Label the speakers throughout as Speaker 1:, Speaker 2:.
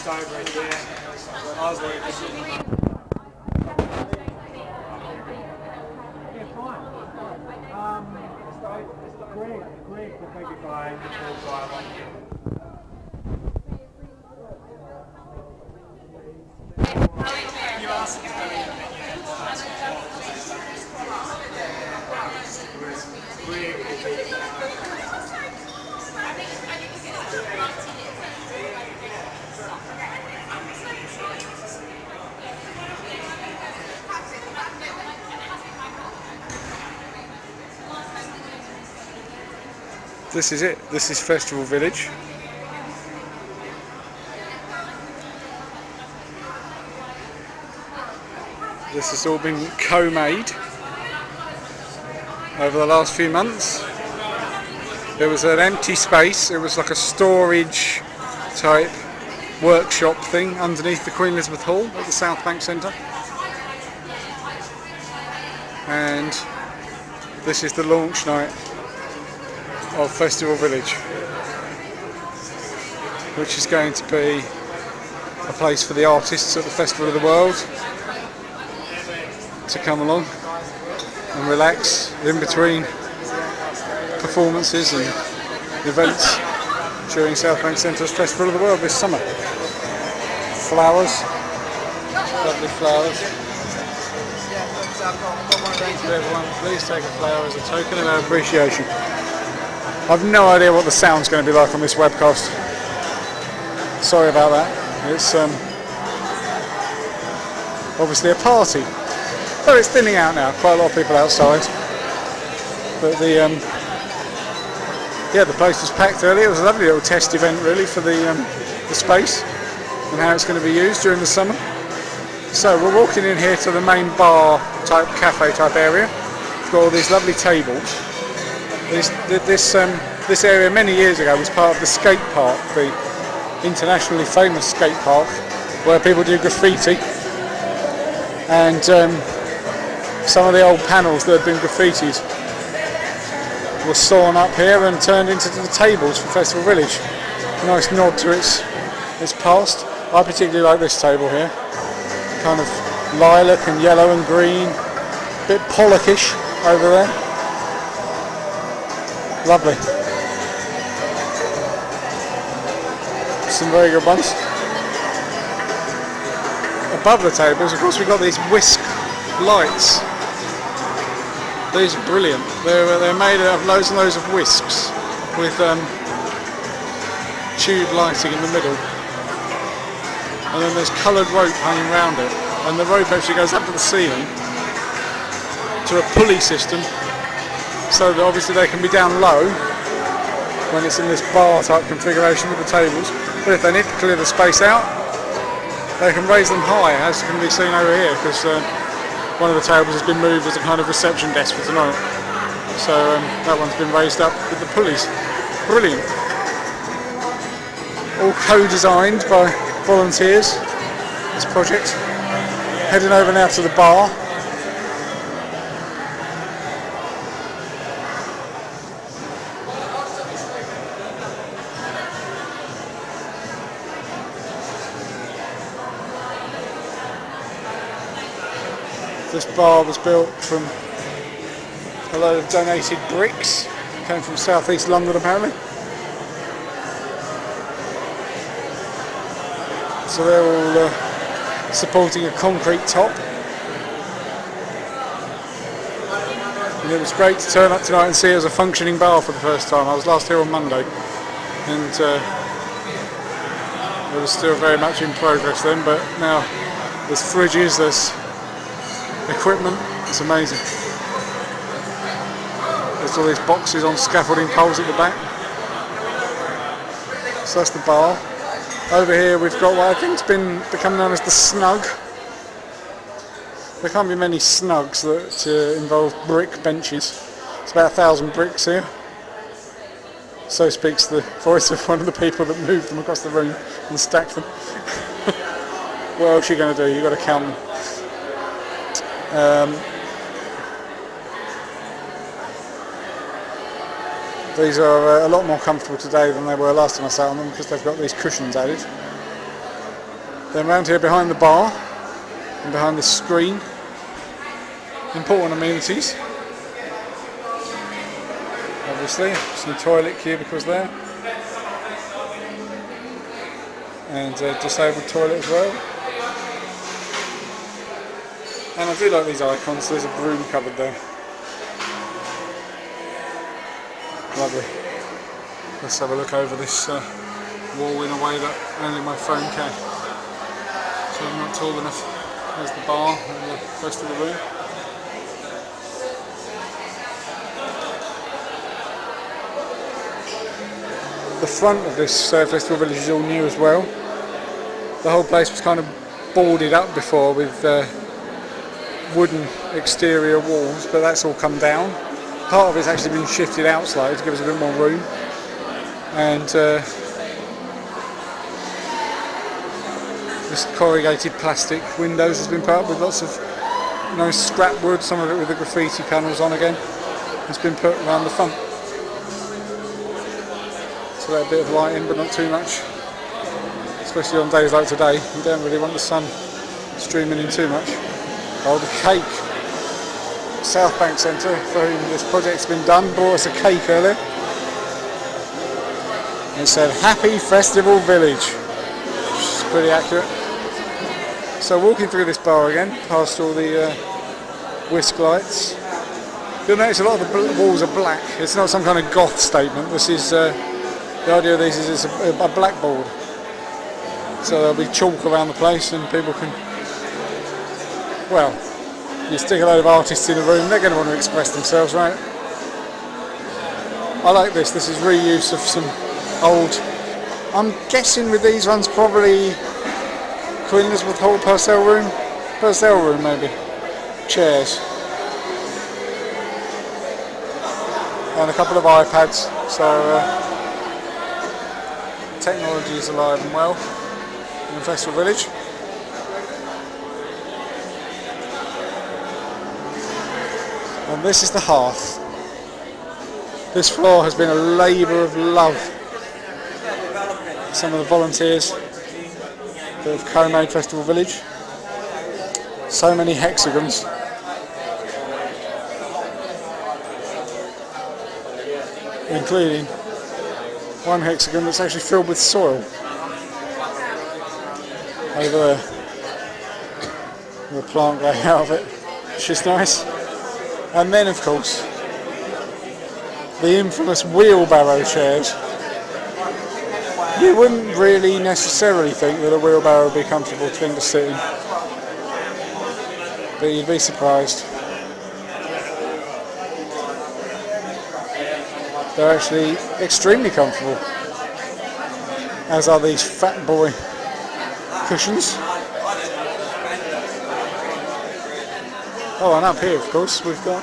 Speaker 1: over here. When I was working. Greg, the bigger guy, the tall guy. You asked me
Speaker 2: This is it. This is Festival Village. This has all been co-made over the last few months. There was an empty space. It was like a storage type workshop thing underneath the Queen Elizabeth Hall at the Southbank Centre. And this is the launch night of Festival Village, which is going to be a place for the artists at the Festival of the World to come along and relax in between performances and events during Southbank Centre's Festival of the World this summer. Flowers, lovely flowers. Everyone, please take a flower as a token of our appreciation. I've no idea what the sound's going to be like on this webcast. Sorry about that. It's obviously a party. Though it's thinning out now, quite a lot of people outside. But the place was packed earlier. It was a lovely little test event really for the space and how it's going to be used during the summer. So we're walking in here to the main bar type, cafe type area. We've got all these lovely tables. This area many years ago was part of the skate park, the internationally famous skate park, where people do graffiti. And some of the old panels that had been graffitied were sawn up here and turned into the tables for Festival Village. A nice nod to its past. I particularly like this table here. Kind of lilac and yellow and green, a bit Pollockish over there. Lovely. Some very good ones. Above the tables, of course, we've got these whisk lights. These are brilliant. They're made of loads and loads of whisks with tube lighting in the middle. And then there's coloured rope hanging around it, and the rope actually goes up to the ceiling to a pulley system, so that obviously they can be down low when it's in this bar type configuration with the tables, but if they need to clear the space out, they can raise them high, as can be seen over here, because one of the tables has been moved as a kind of reception desk for tonight, so that one's been raised up with the pulleys. Brilliant. All co-designed by volunteers, this project. Heading over now to the bar. This bar was built from a load of donated bricks, came from southeast London apparently. So they're all supporting a concrete top. And it was great to turn up tonight and see it as a functioning bar for the first time. I was last here on Monday, and it was still very much in progress then, but now there's fridges, there's equipment, it's amazing. There's all these boxes on scaffolding poles at the back. So that's the bar. Over here we've got what I think's become known as the snug. There can't be many snugs that involve brick benches. It's about 1,000 bricks here. So speaks the voice of one of the people that moved them across the room and stacked them. What else are you going to do? You've got to count them. These are a lot more comfortable today than they were last time I sat on them, because they've got these cushions added. Then round here behind the bar and behind the screen, important amenities. Obviously, some toilet cubicles there, and a disabled toilet as well. And I do like these icons. There's a broom cupboard there. Lovely. Let's have a look over this wall in a way that only my phone can. So I'm not tall enough. There's the bar and the rest of the room. The front of this festival village is all new as well. The whole place was kind of boarded up before with wooden exterior walls, but that's all come down. Part of it's actually been shifted out slightly to give us a bit more room. And this corrugated plastic windows has been put up with lots of nice scrap wood, some of it with the graffiti panels on again. It's been put around the front. So let a bit of light in, but not too much. Especially on days like today, you don't really want the sun streaming in too much. Oh, the cake. Southbank Centre, for whom this project's been done, brought us a cake earlier. It said Happy Festival Village, which is pretty accurate. So walking through this bar again, past all the whisk lights, you'll notice a lot of the walls are black. It's not some kind of goth statement. This is the idea of these is it's a blackboard. So there'll be chalk around the place and people can, well, you stick a load of artists in a room, they're going to want to express themselves, right? I like this. This is reuse of some old, I'm guessing with these ones probably Queen Elizabeth Hall Purcell room maybe, chairs, and a couple of iPads, so technology is alive and well in the Festival Village. And this is the hearth. This floor has been a labour of love. Some of the volunteers that have co-made Festival Village. So many hexagons. Including one hexagon that's actually filled with soil. Over there. With a plant growing out of it, which is nice. And then, of course, the infamous wheelbarrow chairs. You wouldn't really necessarily think that a wheelbarrow would be a comfortable thing to sit in, but you'd be surprised. They're actually extremely comfortable, as are these fat boy cushions. Oh, and up here, of course, we've got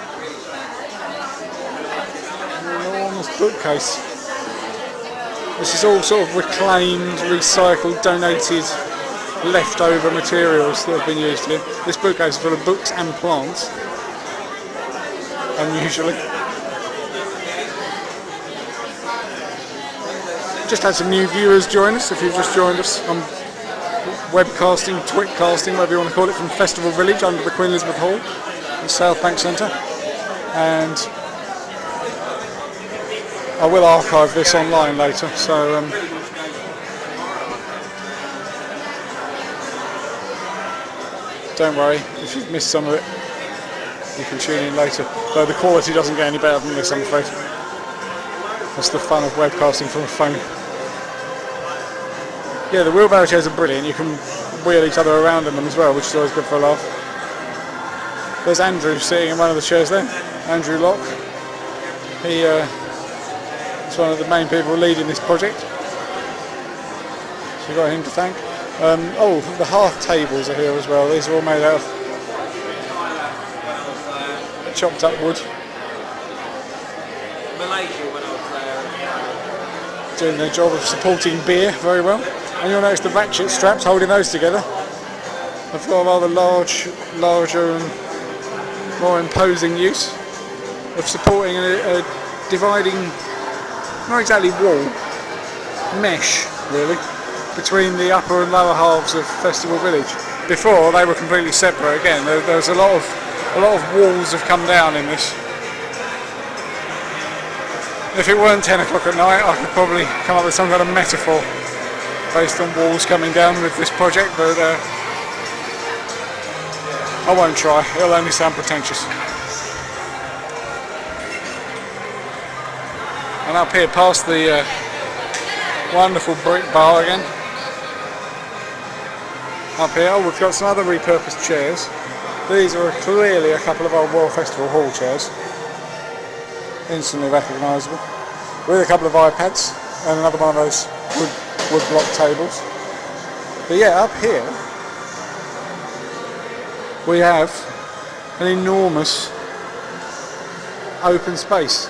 Speaker 2: an enormous bookcase. This is all sort of reclaimed, recycled, donated, leftover materials that have been used here. This bookcase is full of books and plants, unusually. Just had some new viewers join us, if you've just joined us. I'm webcasting, twitcasting, whatever you want to call it, from Festival Village under the Queen Elizabeth Hall at Southbank Centre, and I will archive this online later, so don't worry if you've missed some of it, you can tune in later, though the quality doesn't get any better than this, I'm afraid. That's the fun of webcasting from a phone. Yeah, the wheelbarrow chairs are brilliant. You can wheel each other around in them as well, which is always good for a laugh. There's Andrew sitting in one of the chairs there, Andrew Locke. He is one of the main people leading this project. So you've got him to thank. Oh, the hearth tables are here as well. These are all made out of chopped up wood. Doing their job of supporting beer very well. And you'll notice the ratchet straps holding those together. I've got a rather larger and more imposing use of supporting a dividing, not exactly wall, mesh really, between the upper and lower halves of Festival Village. Before they were completely separate. Again, there was a lot of walls have come down in this. If it weren't 10 o'clock at night, I could probably come up with some kind of metaphor based on walls coming down with this project, but I won't try. It'll only sound pretentious. And up here, past the wonderful brick bar again. Up here, we've got some other repurposed chairs. These are clearly a couple of old Royal Festival Hall chairs. Instantly recognisable. With a couple of iPads and another one of those wood block tables. But yeah, up here we have an enormous open space.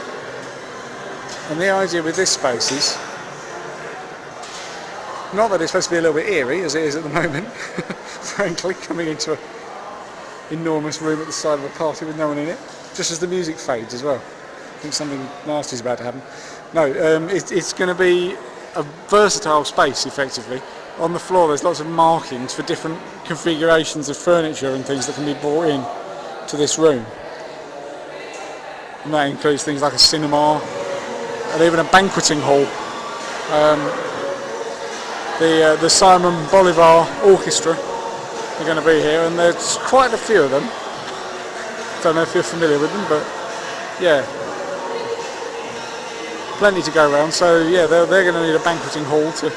Speaker 2: And the idea with this space is, not that it's supposed to be a little bit eerie as it is at the moment, frankly, coming into an enormous room at the side of a party with no one in it, just as the music fades as well. I think something nasty is about to happen. No, it's going to be a versatile space, effectively. On the floor there's lots of markings for different configurations of furniture and things that can be brought in to this room. And that includes things like a cinema and even a banqueting hall. The Simon Bolivar Orchestra are going to be here, and there's quite a few of them. Don't know if you're familiar with them, but yeah. Plenty to go around, so yeah, they're going to need a banqueting hall to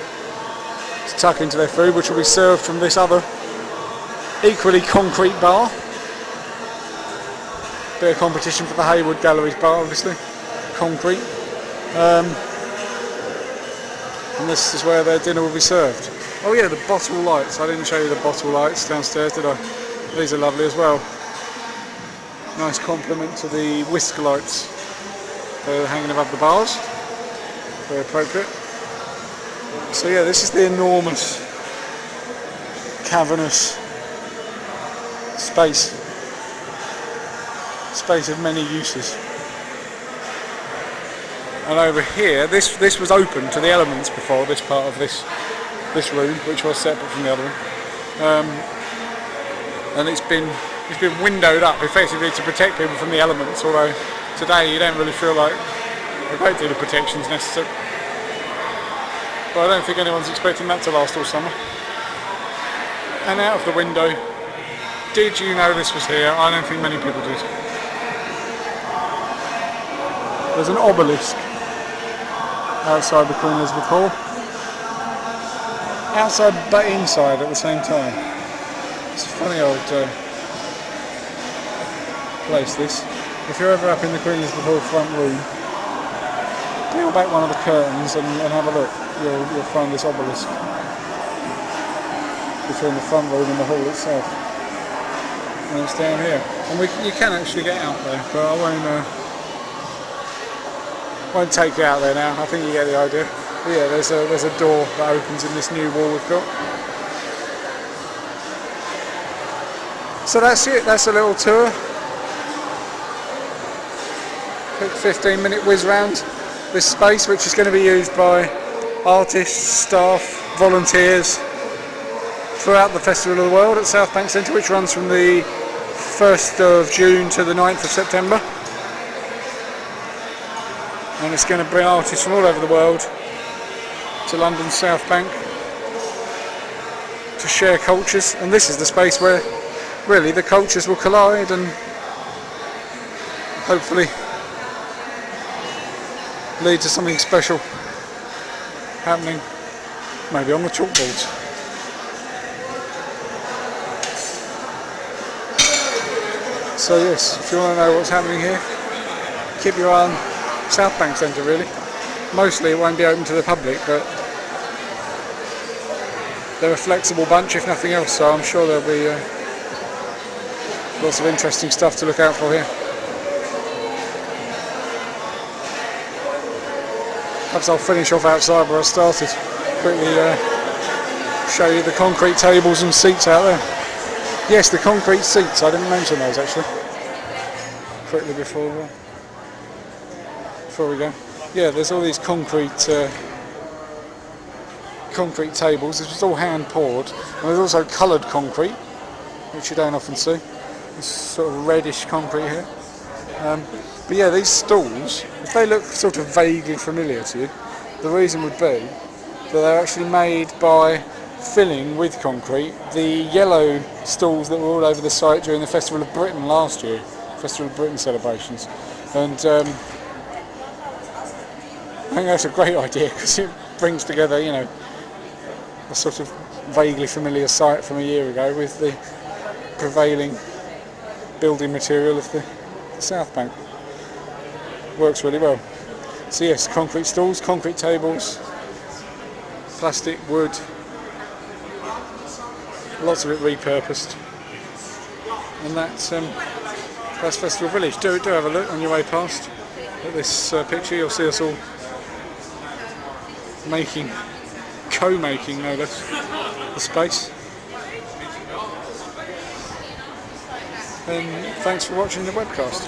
Speaker 2: tuck into their food, which will be served from this other equally concrete bar. Bit of competition for the Haywood Galleries bar, obviously. Concrete. And this is where their dinner will be served. Oh yeah, the bottle lights. I didn't show you the bottle lights downstairs, did I? These are lovely as well. Nice complement to the whisk lights. They're hanging above the bars, very appropriate. So yeah, this is the enormous, cavernous space of many uses. And over here, this was open to the elements before, this part of this room, which was separate from the other one. And it's been windowed up effectively to protect people from the elements, although today you don't really feel like a great deal of protection is necessary. But I don't think anyone's expecting that to last all summer. And out of the window, did you know this was here? I don't think many people did. There's an obelisk outside the Queen Elizabeth Hall. Outside but inside at the same time. It's a funny old place, this. If you're ever up in the Queen Elizabeth Hall front room, peel back one of the curtains and have a look. You'll find this obelisk between the front room and the hall itself. And it's down here. And you can actually get out there, but I won't take you out there now. I think you get the idea. But yeah, there's a door that opens in this new wall we've got. So that's it. That's a little tour. Quick 15-minute whiz round this space, which is going to be used by artists, staff, volunteers throughout the Festival of the World at Southbank Centre, which runs from the 1st of June to the 9th of September. And it's going to bring artists from all over the world to London's South Bank to share cultures, and this is the space where really the cultures will collide and hopefully lead to something special happening, maybe on the chalkboards. So yes, if you want to know what's happening here, keep your eye on Southbank Centre really. Mostly it won't be open to the public, but they're a flexible bunch if nothing else, so I'm sure there'll be lots of interesting stuff to look out for here. Perhaps I'll finish off outside where I started. Quickly show you the concrete tables and seats out there. Yes, the concrete seats, I didn't mention those actually. Quickly before we go. Yeah, there's all these concrete concrete tables, which is all hand poured, and there's also coloured concrete, which you don't often see. This sort of reddish concrete here. But yeah, these stalls, if they look sort of vaguely familiar to you, the reason would be that they're actually made by filling with concrete the yellow stalls that were all over the site during the Festival of Britain last year, Festival of Britain celebrations. And I think that's a great idea because it brings together, you know, a sort of vaguely familiar site from a year ago with the prevailing building material of the Southbank. Works really well. So yes, concrete stalls, concrete tables, plastic, wood, lots of it repurposed, and that's Festival Village. Do have a look on your way past at this picture. You'll see us all co-making no less, the space. And thanks for watching the webcast.